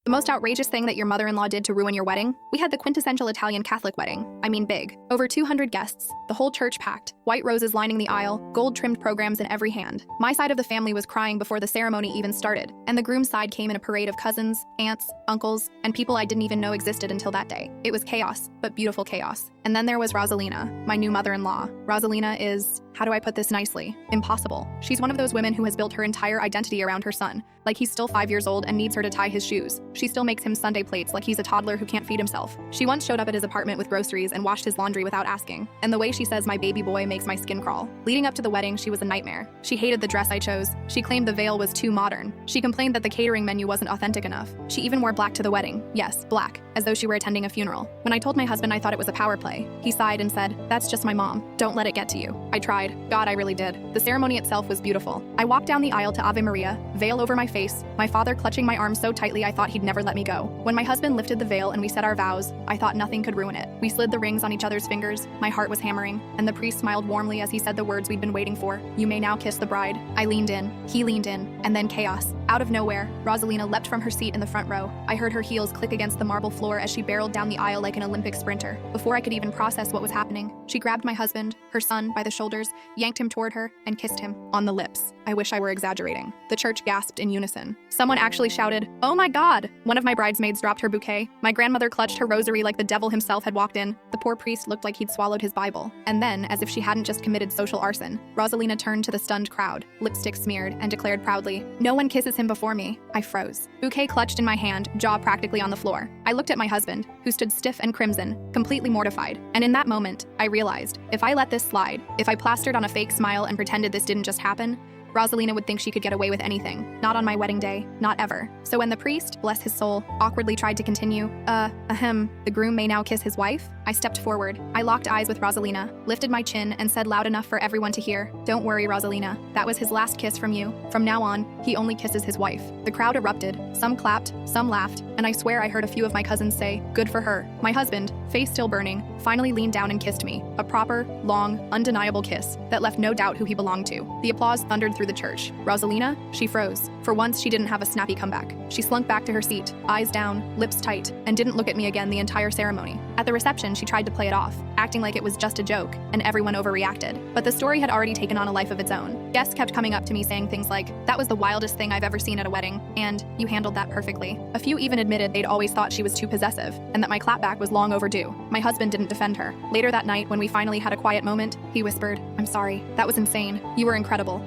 The most outrageous thing that your mother-in-law did to ruin your wedding? We had the quintessential Italian Catholic wedding. I mean big. Over 200 guests, the whole church packed, white roses lining the aisle, gold-trimmed programs in every hand. My side of the family was crying before the ceremony even started, and the groom's side came in a parade of cousins, aunts, uncles, and people I didn't even know existed until that day. It was chaos, but beautiful chaos. And then there was Rosalina, my new mother-in-law. Rosalina is, how do I put this nicely? Impossible. She's one of those women who has built her entire identity around her son, like he's still 5 years old and needs her to tie his shoes. She still makes him Sunday plates like he's a toddler who can't feed himself. She once showed up at his apartment with groceries and washed his laundry without asking. And the way she says my baby boy makes my skin crawl. Leading up to the wedding, she was a nightmare. She hated the dress I chose. She claimed the veil was too modern. She complained that the catering menu wasn't authentic enough. She even wore black to the wedding. Yes, black, as though she were attending a funeral. When I told my husband I thought it was a power play, he sighed and said, "That's just my mom. Don't let it get to you." I tried. God, I really did. The ceremony itself was beautiful. I walked down the aisle to Ave Maria, veil over my face, my father clutching my arm so tightly I thought he'd never let me go. When my husband lifted the veil and we said our vows, I thought nothing could ruin it. We slid the rings on each other's fingers, my heart was hammering, and the priest smiled warmly as he said the words we'd been waiting for. "You may now kiss the bride." I leaned in, he leaned in, and then chaos. Out of nowhere, Rosalina leapt from her seat in the front row. I heard her heels click against the marble floor as she barreled down the aisle like an Olympic sprinter. Before I could even process what was happening, she grabbed my husband, her son, by the shoulders, yanked him toward her, and kissed him on the lips. I wish I were exaggerating. The church gasped in unison. Someone actually shouted, "Oh my God!" One of my bridesmaids dropped her bouquet. My grandmother clutched her rosary like the devil himself had walked in. The poor priest looked like he'd swallowed his Bible. And then, as if she hadn't just committed social arson, Rosalina turned to the stunned crowd, lipstick smeared, and declared proudly, "No one kisses him before me." I froze. Bouquet clutched in my hand, jaw practically on the floor. I looked at my husband, who stood stiff and crimson, completely mortified. And in that moment, I realized, if I let this slide, if I plastered on a fake smile and pretended this didn't just happen, Rosalina would think she could get away with anything. Not on my wedding day, not ever. So when the priest, bless his soul, awkwardly tried to continue, the groom may now kiss his wife, I stepped forward. I locked eyes with Rosalina, lifted my chin, and said loud enough for everyone to hear, "Don't worry, Rosalina. That was his last kiss from you. From now on, he only kisses his wife." The crowd erupted. Some clapped, some laughed, and I swear I heard a few of my cousins say, "Good for her." My husband, face still burning, finally leaned down and kissed me. A proper, long, undeniable kiss that left no doubt who he belonged to. The applause thundered through the church. Rosalina? She froze. For once, she didn't have a snappy comeback. She slunk back to her seat, eyes down, lips tight, and didn't look at me again the entire ceremony. At the reception, she tried to play it off, acting like it was just a joke, and everyone overreacted. But the story had already taken on a life of its own. Guests kept coming up to me saying things like, "That was the wildest thing I've ever seen at a wedding," and "You handled that perfectly." A few even admitted they'd always thought she was too possessive, and that my clapback was long overdue. My husband didn't defend her. Later that night, when we finally had a quiet moment, he whispered, "I'm sorry. That was insane. You were incredible."